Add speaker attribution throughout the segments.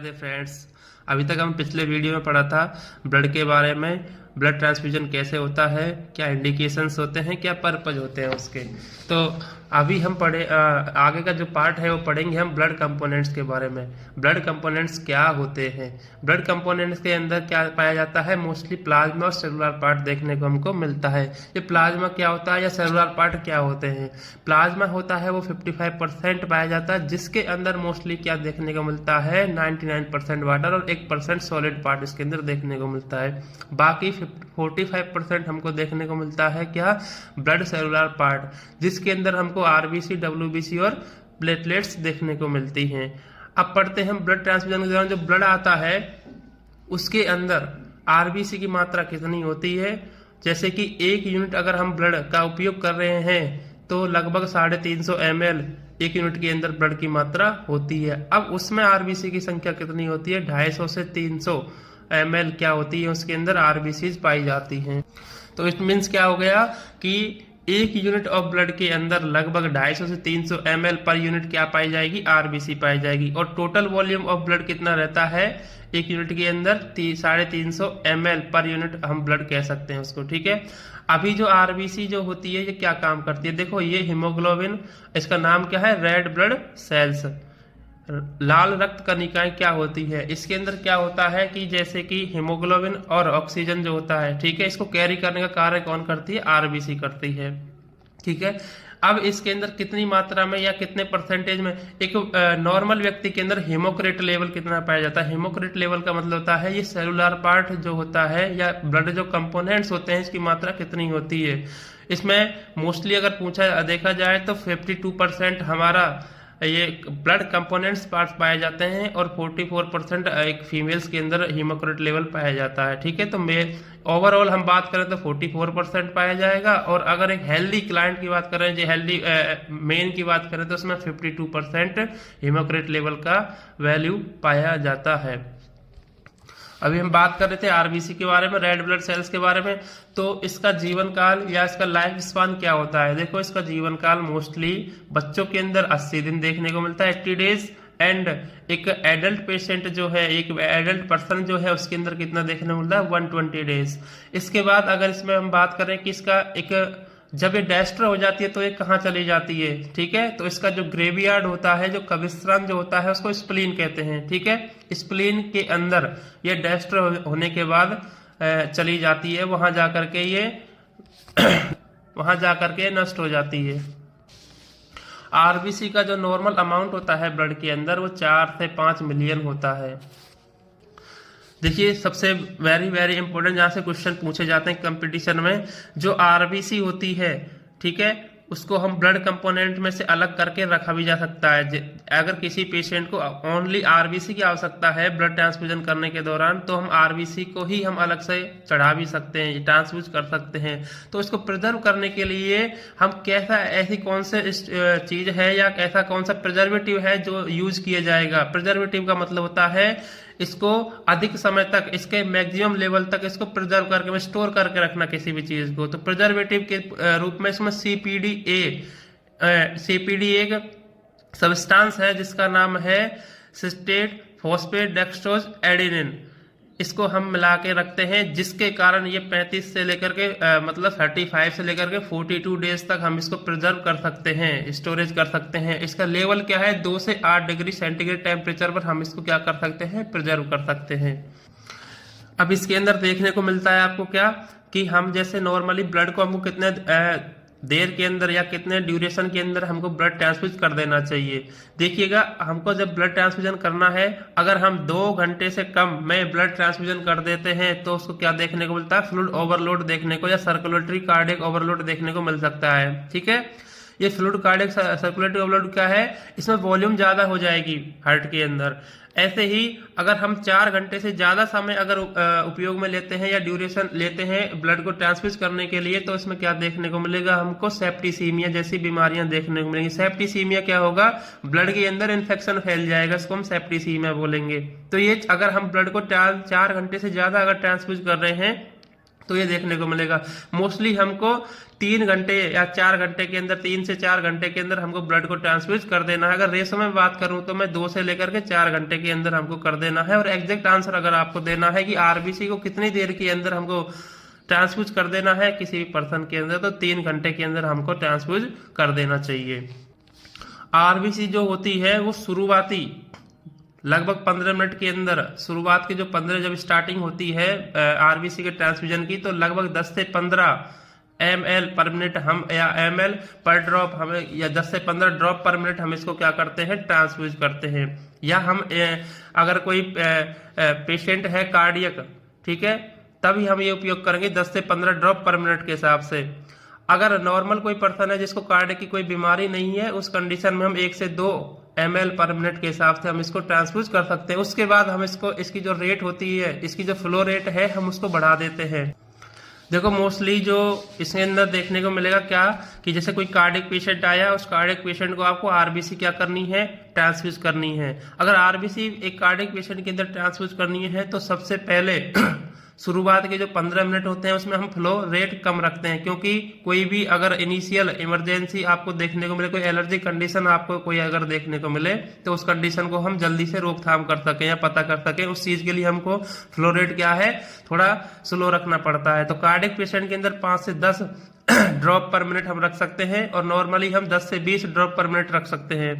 Speaker 1: Radhe friends. अभी तक हम पिछले वीडियो में पढ़ा था ब्लड के बारे में, ब्लड ट्रांसफ्यूजन कैसे होता है, क्या इंडिकेशंस होते हैं, क्या पर्पज होते हैं उसके। तो अभी हम आगे का जो पार्ट है वो पढ़ेंगे हम ब्लड कंपोनेंट्स के बारे में। ब्लड कंपोनेंट्स क्या होते हैं, ब्लड कंपोनेंट्स के अंदर क्या पाया जाता है, मोस्टली प्लाज्मा और सेलुलर पार्ट देखने को हमको मिलता है। ये प्लाज्मा क्या होता है या सेलुलर पार्ट क्या होते हैं। प्लाज्मा होता है वो 55% पाया जाता है, जिसके अंदर मोस्टली क्या देखने को मिलता है, 99% वाटर और 1% सॉलिड पार्ट इसके अंदर देखने को मिलता है। बाकी 45% हमको देखने को मिलता है क्या, ब्लड सेलुलर पार्ट, जिसके अंदर हमको आरबीसी, डब्ल्यूबीसी और प्लेटलेट्स देखने को मिलती हैं। अब पढ़ते हैं ब्लड ट्रांसफ्यूजन के दौरान जो ब्लड आता है उसके अंदर आरबीसी की मात्रा कितनी होती है। जैसे कि 1 यूनिट अगर हम ब्लड का उपयोग कर रहे हैं तो लगभग 350 ml 1 यूनिट के अंदर ब्लड की मात्रा होती है। अब उसमें आरबीसी की संख्या कितनी होती है, 250 से 300 ml क्या होती है, उसके अंदर आरबीसी पाई जाती हैं। तो इट मीन्स क्या हो गया कि 1 यूनिट ऑफ ब्लड के अंदर लगभग 250 से 300 ml पर यूनिट क्या पाई जाएगी, आरबीसी पाई जाएगी। और टोटल वॉल्यूम ऑफ ब्लड कितना रहता है 1 यूनिट के अंदर, 350 ml पर यूनिट हम ब्लड कह सकते हैं उसको। ठीक है, अभी जो आरबीसी जो होती है ये क्या काम करती है, देखो ये हीमोग्लोबिन, इसका नाम क्या है, रेड ब्लड सेल्स, लाल रक्त कणिकाएं क्या होती है। इसके अंदर क्या होता है कि जैसे कि हीमोग्लोबिन और ऑक्सीजन जो होता है, ठीक है, इसको कैरी करने का कार्य कौन करती है, आरबीसी करती है। ठीक है, अब इसके अंदर कितनी मात्रा में या कितने परसेंटेज में, एक नॉर्मल व्यक्ति के अंदर हीमोक्रेट लेवल कितना पाया जाता है। हीमोक्रेट लेवल का मतलब होता है ये सेलुलर पार्ट जो होता है या ब्लड जो कंपोनेंट्स होते हैं इसकी मात्रा कितनी होती है। इसमें मोस्टली अगर देखा जाए तो 52% हमारा ये ब्लड कंपोनेंट्स पार्ट्स पाए जाते हैं और 44% एक फीमेल्स के अंदर हीमोक्रेट लेवल पाया जाता है। ठीक है, तो ओवरऑल हम बात करें तो 44% पाया जाएगा। और अगर एक हेल्दी क्लाइंट की बात करें, जो हेल्दी मेन की बात करें तो उसमें 52% हीमोक्रेट लेवल का वैल्यू पाया जाता है। अभी हम बात कर रहे थे आरबीसी के बारे में, रेड ब्लड सेल्स के बारे में। तो इसका जीवन काल या इसका लाइफ स्पान क्या होता है, देखो इसका जीवन काल मोस्टली बच्चों के अंदर 80 दिन देखने को मिलता है, 80 डेज। एंड एक एडल्ट पेशेंट जो है, एक एडल्ट पर्सन जो है उसके अंदर कितना देखने को मिलता है, 120 डेज। इसके बाद अगर इसमें हम बात करें कि इसका एक जब ये डेस्टर हो जाती है तो ये कहाँ चली जाती है। ठीक है, तो इसका जो ग्रेवयार्ड होता है, जो कब्रिस्तान जो होता है उसको स्प्लीन कहते हैं। ठीक है, स्प्लीन के अंदर ये डेस्टर होने के बाद चली जाती है, वहां जाकर के ये वहां जाकर के नष्ट हो जाती है। आरबीसी का जो नॉर्मल अमाउंट होता है ब्लड के अंदर वो 4 से 5 मिलियन होता है। देखिए सबसे वेरी वेरी इंपॉर्टेंट जहाँ से क्वेश्चन पूछे जाते हैं कंपटीशन में, जो आरबीसी होती है, ठीक है, उसको हम ब्लड कंपोनेंट में से अलग करके रखा भी जा सकता है। अगर किसी पेशेंट को ओनली आरबीसी की आवश्यकता है ब्लड ट्रांसफ्यूजन करने के दौरान, तो हम आरबीसी को ही हम अलग से चढ़ा भी सकते हैं, ट्रांसफ्यूज कर सकते हैं। तो इसको प्रिजर्व करने के लिए हम कैसा, ऐसी कौन से चीज है या ऐसा कौन सा प्रिजर्वेटिव है जो यूज किया जाएगा। प्रिजर्वेटिव का मतलब होता है इसको अधिक समय तक, इसके मैक्सिमम लेवल तक इसको प्रिजर्व करके, स्टोर करके रखना किसी भी चीज को। तो प्रिजर्वेटिव के रूप में इसमें सीपीडी एक सब्सटेंस है जिसका नाम है सिस्टेट फॉस्फेट डेक्सट्रोज एडेनिन। इसको हम मिला के रखते हैं, जिसके कारण ये 35 से लेकर के मतलब 35 से लेकर के 42 डेज तक हम इसको प्रिजर्व कर सकते हैं, स्टोरेज कर सकते हैं। इसका लेवल क्या है, 2 से 8 डिग्री सेंटीग्रेड टेम्परेचर पर हम इसको क्या कर सकते हैं, प्रिजर्व कर सकते हैं। अब इसके अंदर देखने को मिलता है आपको क्या, कि हम जैसे नॉर्मली ब्लड को हमको कितने देर के अंदर या कितने ड्यूरेशन के अंदर हमको ब्लड ट्रांसफ्यूज कर देना चाहिए। देखिएगा, हमको जब ब्लड ट्रांसफ्यूजन करना है, अगर हम 2 घंटे से कम में ब्लड ट्रांसफ्यूजन कर देते हैं तो उसको क्या देखने को मिलता है, फ्लूइड ओवरलोड देखने को या सर्कुलेटरी कार्डियक ओवरलोड देखने को मिल सकता है। ठीक है, ये फ्लूइड कार्डियक सर्कुलेटरी ओवरलोड क्या है, इसमें वॉल्यूम ज्यादा हो जाएगी हार्ट के अंदर। ऐसे ही अगर हम 4 घंटे से ज्यादा समय अगर उपयोग में लेते हैं या ड्यूरेशन लेते हैं ब्लड को ट्रांसफ्यूज करने के लिए, तो इसमें क्या देखने को मिलेगा, हमको सेप्टिसीमिया जैसी बीमारियां देखने को मिलेंगी। सेप्टिसीमिया क्या होगा, ब्लड के अंदर इन्फेक्शन फैल जाएगा, इसको हम सेप्टिसीमिया बोलेंगे। तो ये अगर हम ब्लड को 4 घंटे से ज्यादा अगर ट्रांसफ्यूज कर रहे हैं तो ये देखने को मिलेगा। मोस्टली हमको 3 घंटे या 4 घंटे के अंदर, 3 से 4 घंटे के अंदर हमको ब्लड को ट्रांसफ्यूज कर देना है। अगर रेशो में बात करूं तो मैं 2 से लेकर के 4 घंटे के अंदर हमको कर देना है। और एग्जैक्ट आंसर अगर आपको देना है कि आरबीसी को कितनी देर के अंदर हमको ट्रांसफ्यूज कर देना है किसी भी पर्सन के अंदर, तो 3 घंटे के अंदर हमको ट्रांसफ्यूज कर देना चाहिए। आरबीसी जो होती है वो शुरुआती लगभग 15 मिनट के अंदर, शुरुआत के जो 15 जब स्टार्टिंग होती है आरबीसी के ट्रांसफ्यूजन की, तो लगभग 10 से 15 ml पर मिनट हम, या ml पर ड्रॉप हमें, या 10 से 15 ड्रॉप पर मिनट हम इसको क्या करते हैं, ट्रांसफ्यूज करते हैं। या हम अगर कोई पेशेंट है कार्डियक, ठीक है, तभी हम ये उपयोग करेंगे 10 से 15 ड्रॉप पर मिनट के हिसाब से। अगर नॉर्मल कोई पर्सन है जिसको कार्डियक की कोई बीमारी नहीं है, उस कंडीशन में हम 1 से 2 ml पर मिनट के हिसाब से हम इसको ट्रांसफ्यूज कर सकते हैं। उसके बाद हम इसको, इसकी जो रेट होती है, इसकी जो फ्लो रेट है, हम उसको बढ़ा देते हैं। देखो मोस्टली जो इसके अंदर देखने को मिलेगा क्या, कि जैसे कोई कार्डियक पेशेंट आया, उस कार्डियक पेशेंट को आपको आरबीसी क्या करनी है, ट्रांसफ्यूज करनी है। अगर आरबीसी एक कार्डियक पेशेंट के अंदर ट्रांसफ्यूज करनी है तो सबसे पहले शुरुआत के जो 15 मिनट होते हैं उसमें हम फ्लो रेट कम रखते हैं, क्योंकि कोई भी अगर इनिशियल इमरजेंसी आपको देखने को मिले, कोई एलर्जी कंडीशन आपको कोई अगर देखने को मिले, तो उस कंडीशन को हम जल्दी से रोकथाम कर सकें या पता कर सकें, उस चीज के लिए हमको फ्लो रेट क्या है, थोड़ा स्लो रखना पड़ता है। तो कार्डियक पेशेंट के अंदर 5 से 10 ड्रॉप पर मिनट हम रख सकते हैं, और नॉर्मली हम 10 से 20 ड्रॉप पर मिनट रख सकते हैं।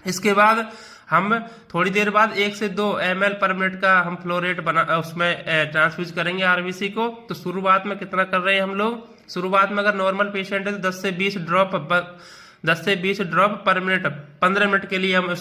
Speaker 1: इसके बाद हम थोड़ी देर बाद 1 से 2 ml पर मिनट का हम फ्लो रेट बना उसमें ट्रांसफ्यूज करेंगे आरबीसी को। तो शुरुआत में कितना कर रहे हैं हम लोग, शुरुआत में अगर नॉर्मल पेशेंट है तो 10 से 20 ड्रॉप पर मिनट 15 मिनट के लिए हम इसको